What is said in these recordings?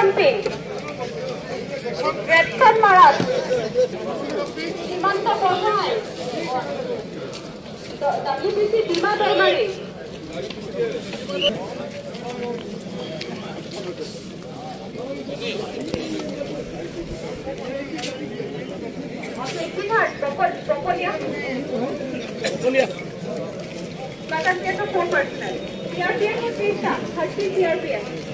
camping. Gretchen Marat. Himanta Bhai. WBC Bima Dormari. Theater 4 personnel. CRPF or 3 staff, 30 CRPF.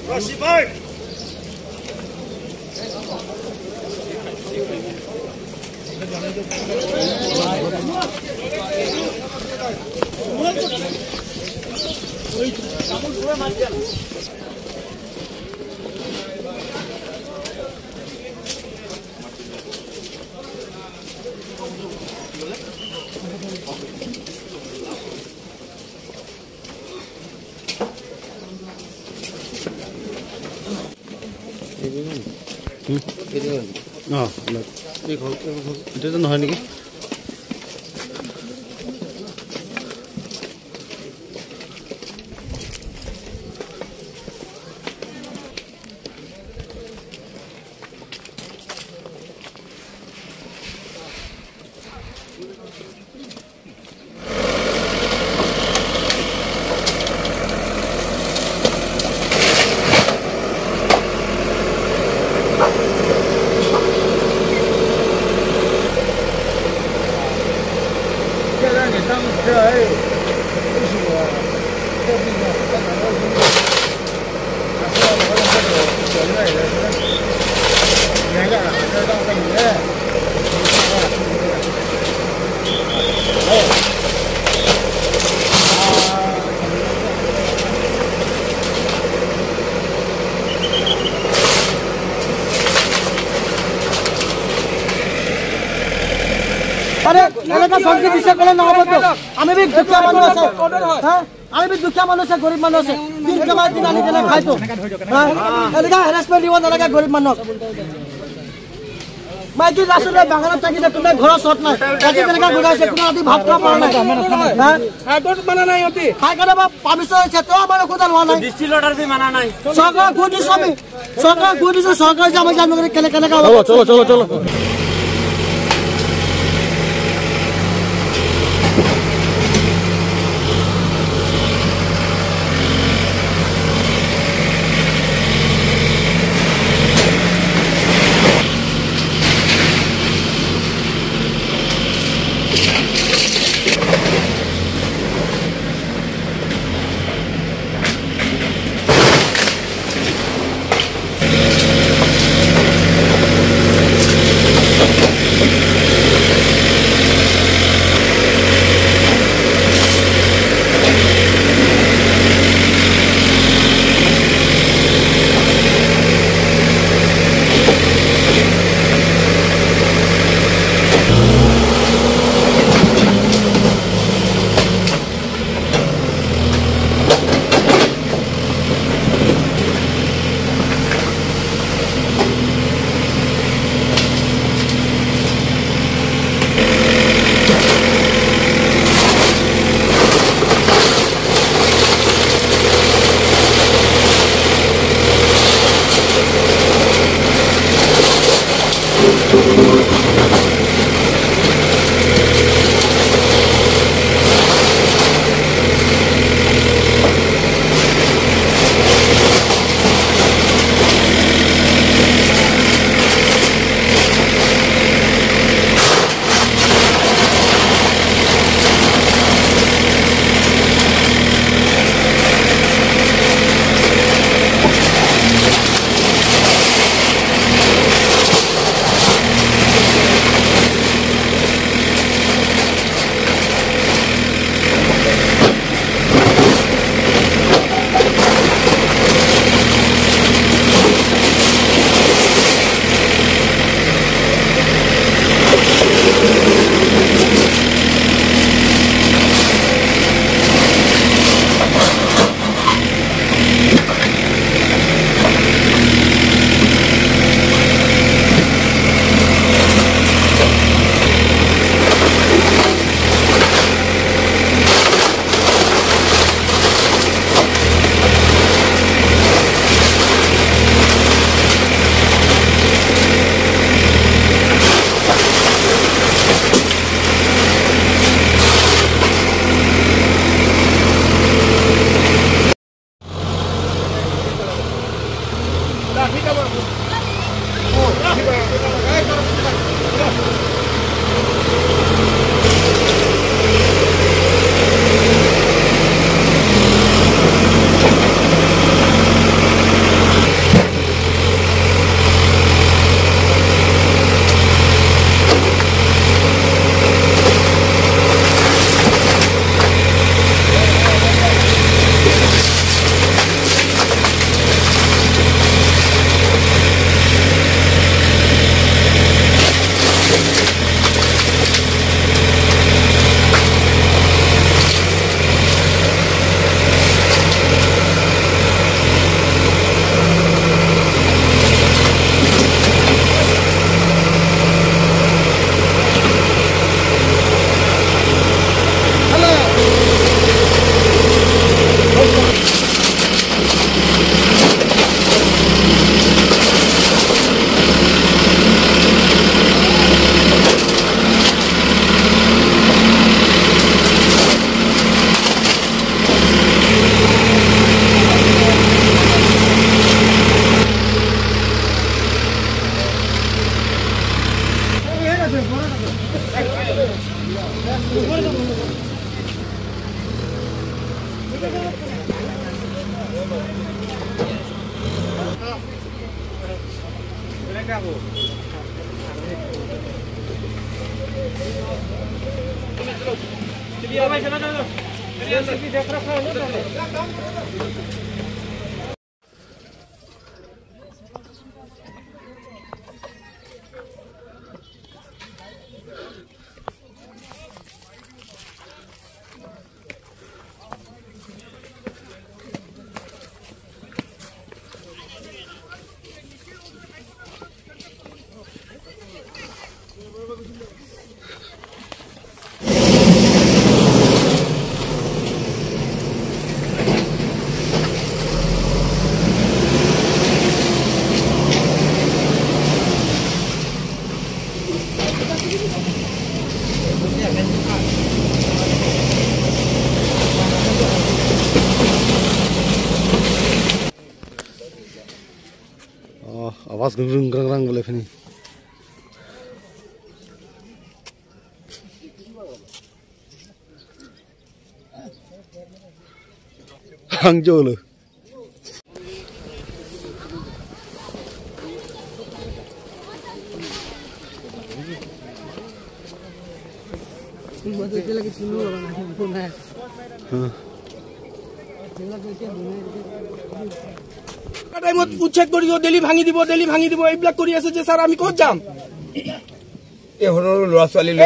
Rusty Park! এটা নহয় নেকি আমি B দুখীয়া মানুহ আছে আমি বি দুখীয়া মানুহ আছে গরিব মানুহ আছে দিন কমাই দিন আনি কেনে খাইতো এনেকা হেৰাসমেণ্ট দিব নালাগে গৰিব মানুহক মাইকি ৰাস্তাত বাগানত থাকিলে তোমাৰ ঘৰৰ চট নাই আজি কেনেকা গুড়াইছে কোনো আদি ভাত খোৱা পৰা নাই হাইকোৰ্ট মানা নাই অতি হাইকোৰ্টে পাৰমিশন আছে তো আমাৰ খোদা হোৱা নাই ডিস্ট্ৰিক্ট অৰ্ডাৰ বি মানা নাই চৰকাৰ গুডিছ আমি চৰকাৰ গুডিছ চৰকাৰ যে আমি জানো কেনেকা চলো आवाज गुंग रंग बोले फिनी हांगजो लो টাইমত উচ্ছেদ কৰি দিলি ভাঙি দিব এইবিলাক কৰি আছে যে স্যাৰ আমি ক'ত যাম এই হৰৰ ল'ৰা ছোৱালী লৈ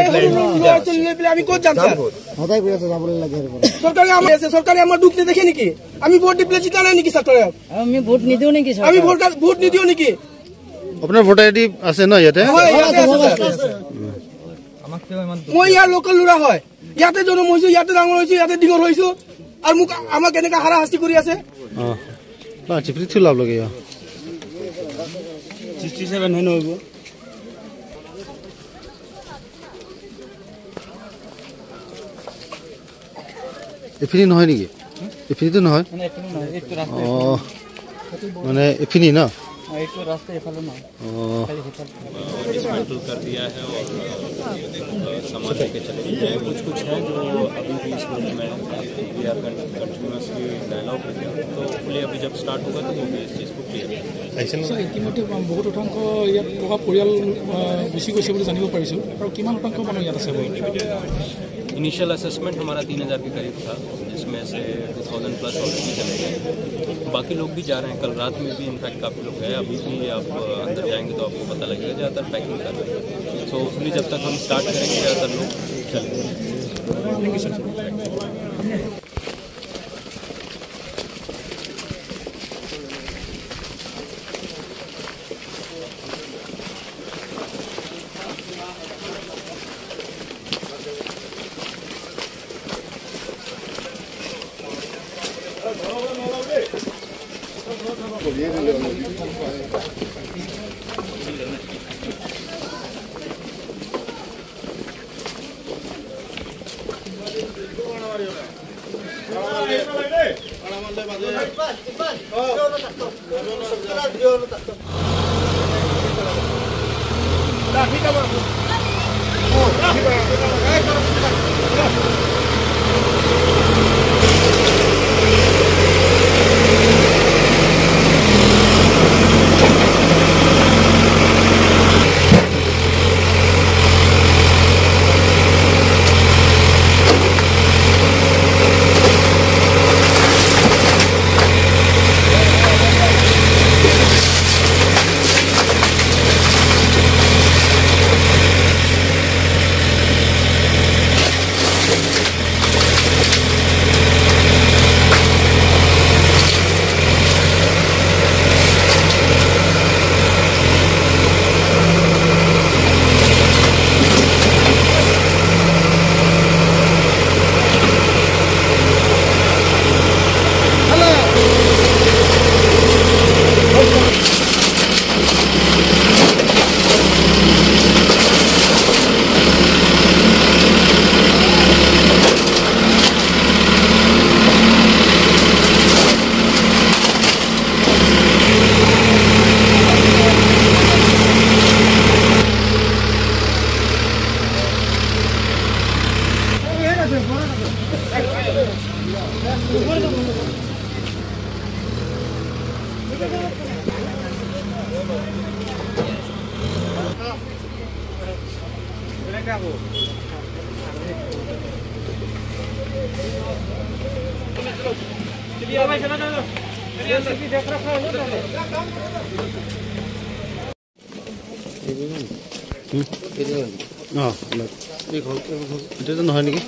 পেলাই আমি ক'ত যাম স্যাৰ সদায় গৈ আছে যাবলৈ লাগে চৰকাৰে আমাৰ দুখ নেদেখে নেকি আমি ভোট দি পেলাই জিতা নাই নেকি চৰকাৰে আমি ভোট নিদিও নেকি আমি ভোট নিদিও নেকি আপোনাৰ ভোটাৰ আইডি আছে ন ইয়াতে মই ইয়াৰ লোকেল ল'ৰা হয় ইয়াতে জন্ম হৈছো ইয়াতে ডাঙৰ হৈছো ইয়াতে ডিঙৰ হৈছো আৰু মোক আমাক এনেকা হাৰাশাস্তি কৰি আছে चिपरी थी लाभ लगे 67 है नोबो एफिनी নহয় নেকি एफिनी তো নহয় মানে एफिनी ना एक तो रास्ते एफाले ना डिसमेंटल कर दिया है और सामान लेके चले गए कुछ है जो अभी भी इस मुल्क में वी आर कंटिन्यूसली डायलॉग कर दिया तो फुली अभी जब स्टार्ट होगा तो वो भी इस चीज़ को क्लियर ইতিমধ্যে বহুত শতাংশ ইয়াত পঢ়া পৰিয়াল গুচি গৈছে বুলি জানিব পাৰিছো আৰু কিমান শতাংশ মানুহ ইয়াত আছে इनिशियल असेसमेंट हमारा 3000 के करीब था जिसमें से 2000 प्लस ऑलरेडी चले गए बाकी लोग भी जा रहे हैं कल रात में भी इनफैक्ट काफ़ी लोग गए अभी भी आप अंदर जाएंगे तो आपको पता लगेगा ज़्यादातर पैकिंग कर रहे हैं सो होपफुली जब तक हम स्टार्ट करेंगे ज़्यादातर लोग चलेंगे এতিয়াতো নহয় নেকি?